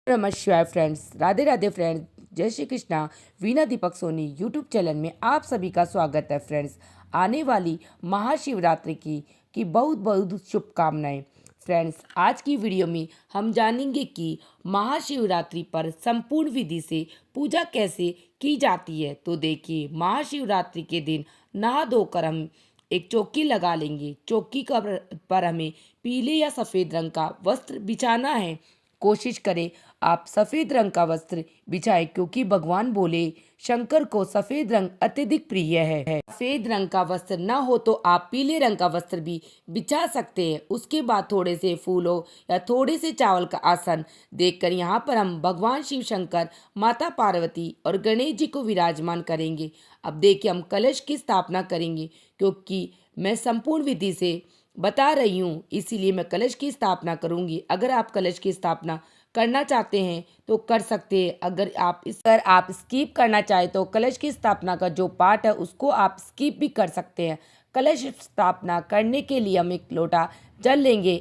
नमस्कार friends, Radhe Radhe friends, जय Shri Krishna. Veena Deepak Soni YouTube channel में आप सभी का स्वागत है फ्रेंड्स। आने वाली महाशिवरात्रि की बहुत बहुत शुभकामनाएं। फ्रेंड्स, आज की वीडियो में हम जानेंगे कि महाशिवरात्रि पर संपूर्ण विधि से पूजा कैसे की जाती है। तो देखिए, महाशिवरात्रि के दिन नहा धोकर हम एक चौकी लगा लेंगे। चौकी पर हमें पीले या सफ़ेद रंग का वस्त्र बिछाना है। कोशिश करें आप सफ़ेद रंग का वस्त्र बिछाएं, क्योंकि भगवान बोले शंकर को सफ़ेद रंग अत्यधिक प्रिय है। सफ़ेद रंग का वस्त्र न हो तो आप पीले रंग का वस्त्र भी बिछा सकते हैं। उसके बाद थोड़े से फूलों या थोड़े से चावल का आसन देखकर यहाँ पर हम भगवान शिव शंकर, माता पार्वती और गणेश जी को विराजमान करेंगे। अब देखिए, हम कलश की स्थापना करेंगे, क्योंकि मैं संपूर्ण विधि से बता रही हूँ, इसीलिए मैं कलश की स्थापना करूँगी। अगर आप कलश की स्थापना करना चाहते हैं तो कर सकते हैं। अगर आप स्किप करना चाहें तो कलश की स्थापना का जो पार्ट है उसको आप स्किप भी कर सकते हैं। कलश स्थापना करने के लिए हम एक लोटा जल लेंगे।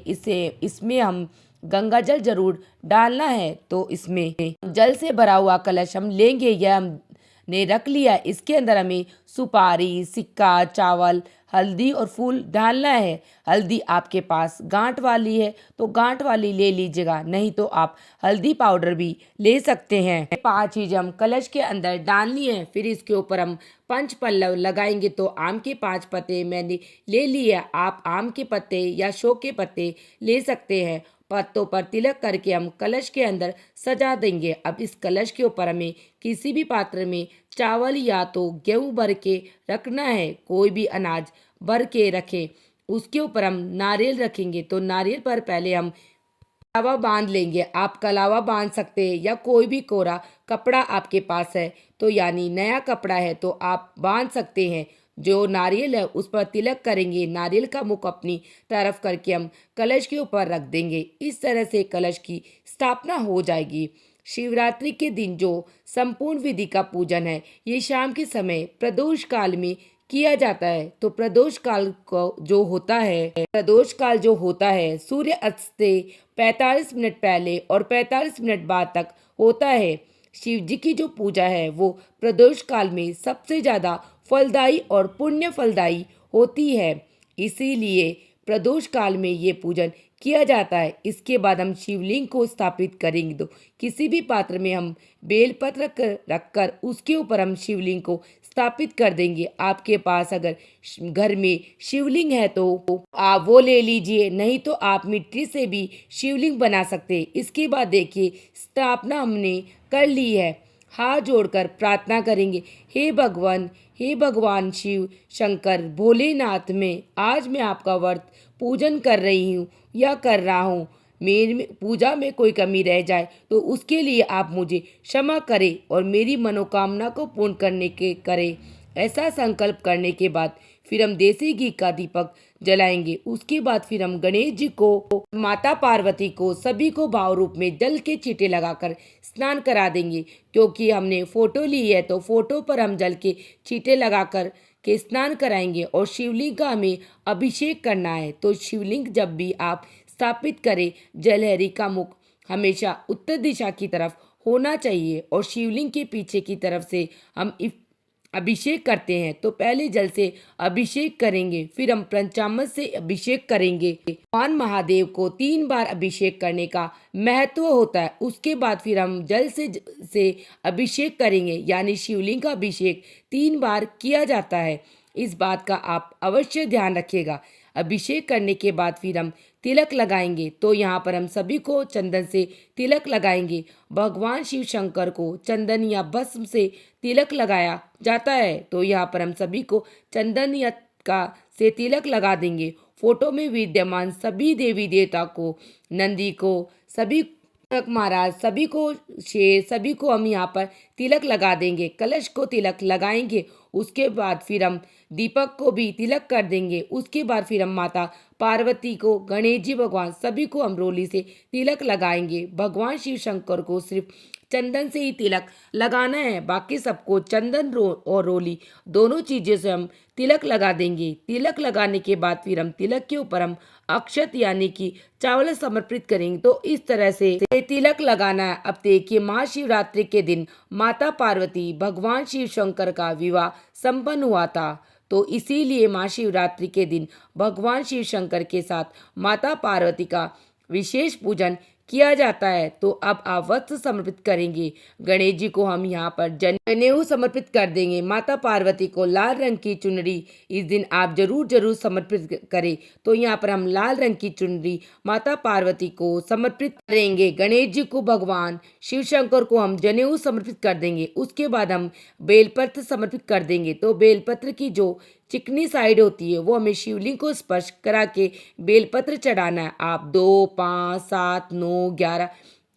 इसमें हम गंगा जल जरूर डालना है। तो इसमें जल से भरा हुआ कलश हम लेंगे। यह हमने रख लिया। इसके अंदर हमें सुपारी, सिक्का, चावल, हल्दी और फूल डालना है। हल्दी आपके पास गांठ वाली है तो गांठ वाली ले लीजिएगा, नहीं तो आप हल्दी पाउडर भी ले सकते हैं। 5 चीज़ हम कलश के अंदर डालनी है। फिर इसके ऊपर हम पंच पल्लव लगाएंगे। तो आम के 5 पत्ते मैंने ले लिए। आप आम के पत्ते या शो के पत्ते ले सकते हैं। पत्तों पर तिलक करके हम कलश के अंदर सजा देंगे। अब इस कलश के ऊपर हमें किसी भी पात्र में चावल या तो गेहूं भर के रखना है, कोई भी अनाज भर के रखें। उसके ऊपर हम नारियल रखेंगे। तो नारियल पर पहले हम कलावा बांध लेंगे। आप कलावा बांध सकते हैं या कोई भी कोरा कपड़ा आपके पास है तो यानी नया कपड़ा है तो आप बांध सकते हैं। जो नारियल है उस पर तिलक करेंगे। नारियल का मुख अपनी तरफ करके हम कलश के ऊपर रख देंगे। इस तरह से कलश की स्थापना हो जाएगी। शिवरात्रि के दिन जो संपूर्ण विधि का पूजन है, ये शाम के समय प्रदोष काल में किया जाता है। तो प्रदोष काल जो होता है सूर्य अस्त से 45 मिनट पहले और 45 मिनट बाद तक होता है। शिव जी की जो पूजा है वो प्रदोष काल में सबसे ज़्यादा फलदायी और पुण्य फलदायी होती है। इसीलिए प्रदोष काल में ये पूजन किया जाता है। इसके बाद हम शिवलिंग को स्थापित करेंगे। तो किसी भी पात्र में हम बेलपत्र रखकर उसके ऊपर हम शिवलिंग को स्थापित कर देंगे। आपके पास अगर घर में शिवलिंग है तो आप वो ले लीजिए, नहीं तो आप मिट्टी से भी शिवलिंग बना सकते हैं। इसके बाद देखिए, स्थापना हमने कर ली है। हाथ जोड़कर प्रार्थना करेंगे, हे भगवान शिव शंकर भोलेनाथ, में आज मैं आपका व्रत पूजन कर रही हूँ या कर रहा हूँ। मेरी पूजा में कोई कमी रह जाए तो उसके लिए आप मुझे क्षमा करें और मेरी मनोकामना को पूर्ण करें। ऐसा संकल्प करने के बाद फिर हम देसी घी का दीपक जलाएंगे। उसके बाद फिर हम गणेश जी को, माता पार्वती को, सभी को भाव रूप में जल के छींटे लगाकर स्नान करा देंगे। क्योंकि हमने फोटो ली है तो फोटो पर हम जल के छींटे लगाकर के स्नान कराएंगे। और शिवलिंग का हमें अभिषेक करना है। तो शिवलिंग जब भी आप स्थापित करें, जलहरी का मुख हमेशा उत्तर दिशा की तरफ होना चाहिए और शिवलिंग के पीछे की तरफ से हम अभिषेक करते हैं। तो पहले जल से अभिषेक करेंगे, फिर हम पंचामृत से अभिषेक करेंगे। भगवान महादेव को 3 बार अभिषेक करने का महत्व होता है। उसके बाद फिर हम जल से अभिषेक करेंगे, यानी शिवलिंग का अभिषेक 3 बार किया जाता है। इस बात का आप अवश्य ध्यान रखिएगा। अभिषेक करने के बाद फिर हम तिलक लगाएंगे। तो यहाँ पर हम सभी को चंदन से तिलक लगाएंगे। भगवान शिव शंकर को चंदन या भस्म से तिलक लगाया जाता है। तो यहाँ पर हम सभी को चंदन या से तिलक लगा देंगे। फोटो में विद्यमान सभी देवी देवता को, नंदी को, सभी महाराज, सभी को, शेर, सभी को हम यहाँ पर तिलक लगा देंगे। कलश को तिलक लगाएंगे। उसके बाद फिर हम दीपक को भी तिलक कर देंगे। उसके बाद फिर हम माता पार्वती को, गणेश जी भगवान, सभी को हम रोली से तिलक लगाएंगे। भगवान शिव शंकर को सिर्फ चंदन से ही तिलक लगाना है। बाकी सबको चंदन और रोली दोनों चीज़ों से हम तिलक लगा देंगे। तिलक लगाने के बाद फिर हम तिलक के ऊपर हम अक्षत यानी कि चावल समर्पित करेंगे। तो इस तरह से तिलक लगाना है। अब देखिए, महाशिवरात्रि के दिन माता पार्वती भगवान शिव शंकर का विवाह संपन्न हुआ था। तो इसीलिए महाशिवरात्रि के दिन भगवान शिव शंकर के साथ माता पार्वती का विशेष पूजन किया जाता है। तो अब आप वस्त्र समर्पित करेंगे। गणेश जी को हम यहाँ पर जनेऊ समर्पित कर देंगे। माता पार्वती को लाल रंग की चुनरी इस दिन आप जरूर समर्पित करें। तो यहाँ पर हम लाल रंग की चुनरी माता पार्वती को समर्पित करेंगे। गणेश जी को भगवान शिव शंकर को हम जनेऊ समर्पित कर देंगे। उसके बाद हम बेलपत्र समर्पित कर देंगे। तो बेलपत्र की जो चिकनी साइड होती है वो हमें शिवलिंग को स्पर्श करा के बेलपत्र चढ़ाना है। आप 2, 5, 7, 9, 11,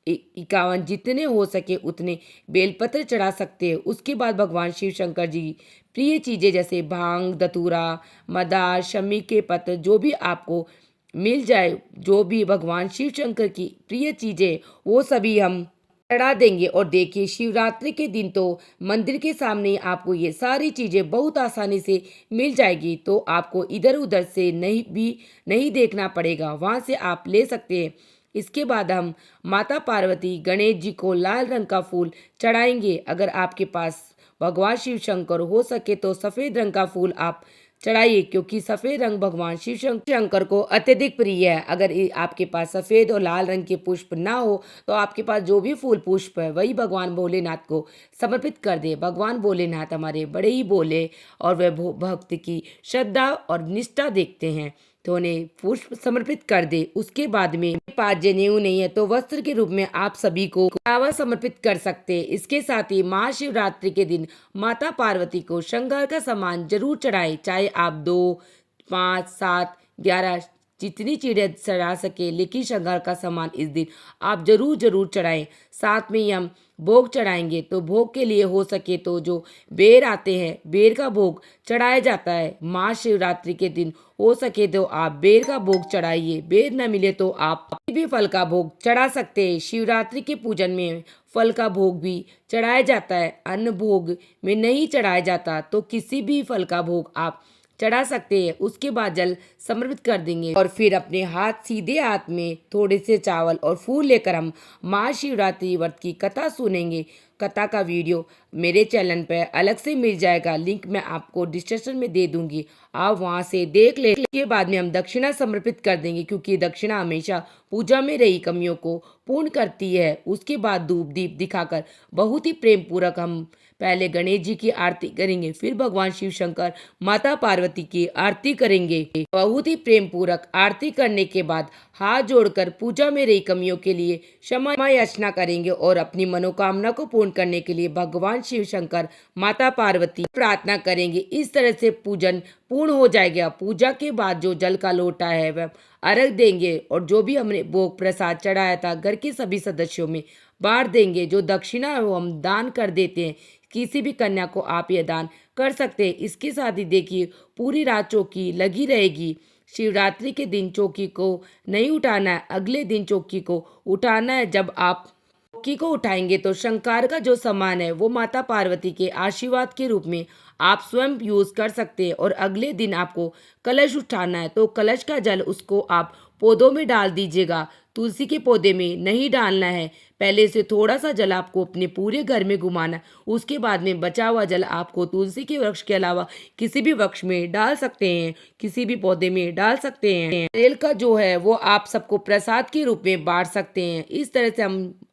51 जितने हो सके उतने बेलपत्र चढ़ा सकते हैं। उसके बाद भगवान शिव शंकर जी प्रिय चीज़ें जैसे भांग, धतूरा, मदार, शमी के पत्र जो भी आपको मिल जाए, जो भी भगवान शिव शंकर की प्रिय चीज़ें वो सभी हम चढ़ा देंगे। और देखिए, शिवरात्रि के दिन तो मंदिर के सामने आपको ये सारी चीज़ें बहुत आसानी से मिल जाएगी। तो आपको इधर उधर से नहीं देखना पड़ेगा, वहाँ से आप ले सकते हैं। इसके बाद हम माता पार्वती गणेश जी को लाल रंग का फूल चढ़ाएंगे। अगर आपके पास भगवान शिव शंकर हो सके तो सफ़ेद रंग का फूल आप चढ़ाइए, क्योंकि सफ़ेद रंग भगवान शिव शंकर को अत्यधिक प्रिय है। अगर आपके पास सफ़ेद और लाल रंग के पुष्प ना हो तो आपके पास जो भी फूल पुष्प है वही भगवान भोलेनाथ को समर्पित कर दे। भगवान भोलेनाथ हमारे बड़े ही भोले और वे भक्त की श्रद्धा और निष्ठा देखते हैं, तो उन्हें पुष्प समर्पित कर दे। उसके बाद में पास जनेऊ नहीं है तो वस्त्र के रूप में आप सभी को चावल समर्पित कर सकते हैं। इसके साथ ही महाशिवरात्रि के दिन माता पार्वती को श्रृंगार का सामान जरूर चढ़ाएं। चाहे आप 2, 5, 7, 11 जितनी चीज़ें चढ़ा सके, लेकिन श्रृंगार का सामान इस दिन आप जरूर चढ़ाएं। साथ में ही हम भोग चढ़ाएंगे। तो भोग के लिए हो सके तो जो बेर आते हैं, बेर का भोग चढ़ाया जाता है। महाशिवरात्रि के दिन हो सके तो आप बेर का भोग चढ़ाइए। बेर न मिले तो आप किसी भी फल का भोग चढ़ा सकते हैं। शिवरात्रि के पूजन में फल का भोग भी चढ़ाया जाता है, अन्न भोग में नहीं चढ़ाया जाता। तो किसी भी फल का भोग आप चढ़ा सकते हैं। उसके बाद जल समर्पित कर देंगे और फिर अपने सीधे हाथ में थोड़े से चावल और फूल लेकर हम महाशिवरात्रि व्रत की कथा सुनेंगे। कथा का वीडियो मेरे चैनल पर अलग से मिल जाएगा, लिंक मैं आपको डिस्क्रिप्शन में दे दूंगी, आप वहां से देख ले। के बाद में हम दक्षिणा समर्पित कर देंगे, क्योंकि दक्षिणा हमेशा पूजा में रही कमियों को पूर्ण करती है। उसके बाद धूप दीप दिखाकर बहुत ही प्रेम पूर्वक हम पहले गणेश जी की आरती करेंगे, फिर भगवान शिव शंकर माता पार्वती की आरती करेंगे। बहुत ही प्रेम पूर्वक आरती करने के बाद हाथ जोड़कर पूजा में रही कमियों के लिए क्षमा याचना करेंगे और अपनी मनोकामना को पूर्ण करने के लिए भगवान शिव शंकर माता पार्वती प्रार्थना करेंगे। इस तरह से पूजन पूर्ण हो जाएगा। पूजा के बाद जो जल का लोटा है वह अर्घ देंगे और जो भी हमने भोग प्रसाद चढ़ाया था घर के सभी सदस्यों में बांट देंगे। जो दक्षिणा है वो हम दान कर देते हैं। किसी भी कन्या को आप यह दान कर सकते हैं। इसके साथ ही देखिए, पूरी रात चौकी लगी रहेगी। शिवरात्रि के दिन चौकी को नहीं उठाना है, अगले दिन चौकी को उठाना है। जब आप चौकी को उठाएंगे तो शंकर का जो सामान है वो माता पार्वती के आशीर्वाद के रूप में आप स्वयं यूज कर सकते हैं। और अगले दिन आपको कलश उठाना है, तो कलश का जल उसको आप पौधों में डाल दीजिएगा। तुलसी के पौधे में नहीं डालना है। पहले से थोड़ा सा जल आपको अपने पूरे घर में घुमाना। उसके बाद में बचा हुआ जल आपको तुलसी के वृक्ष के अलावा किसी भी वृक्ष में डाल सकते हैं, किसी भी पौधे में डाल सकते हैं। तेल का जो है वो आप सबको प्रसाद के रूप में बांट सकते हैं। इस तरह से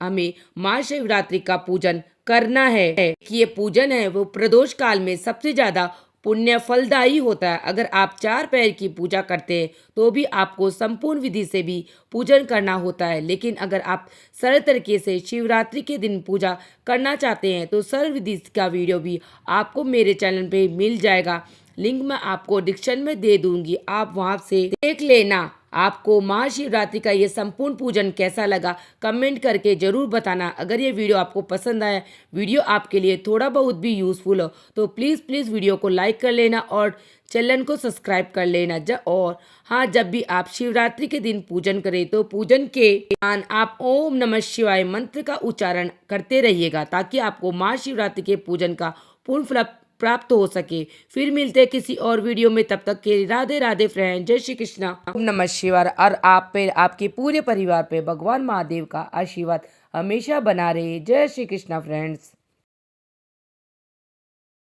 हमें महाशिवरात्रि का पूजन करना है। कि ये पूजन है वो प्रदोष काल में सबसे ज्यादा पुण्य फलदायी होता है। अगर आप 4 पैर की पूजा करते हैं तो भी आपको संपूर्ण विधि से भी पूजन करना होता है। लेकिन अगर आप सरल तरीके से शिवरात्रि के दिन पूजा करना चाहते हैं तो सरल विधि का वीडियो भी आपको मेरे चैनल पे मिल जाएगा, लिंक मैं आपको डिस्क्रिप्शन में दे दूंगी, आप वहां से देख लेना। आपको महाशिवरात्रि का ये संपूर्ण पूजन कैसा लगा कमेंट करके जरूर बताना। अगर ये वीडियो आपको पसंद आया, वीडियो आपके लिए थोड़ा बहुत भी यूजफुल हो तो प्लीज़ वीडियो को लाइक कर लेना और चैनल को सब्सक्राइब कर लेना। और हाँ, जब भी आप शिवरात्रि के दिन पूजन करें तो पूजन के दौरान आप ओम नमः शिवाय मंत्र का उच्चारण करते रहिएगा, ताकि आपको महाशिवरात्रि के पूजन का पूर्ण फल प्राप्त हो सके। फिर मिलते हैं किसी और वीडियो में, तब तक के राधे राधे फ्रेंड, जय श्री कृष्णा, ओम नमः शिवाय। और आप पे, आपके पूरे परिवार पे भगवान महादेव का आशीर्वाद हमेशा बना रहे। जय श्री कृष्णा फ्रेंड्स।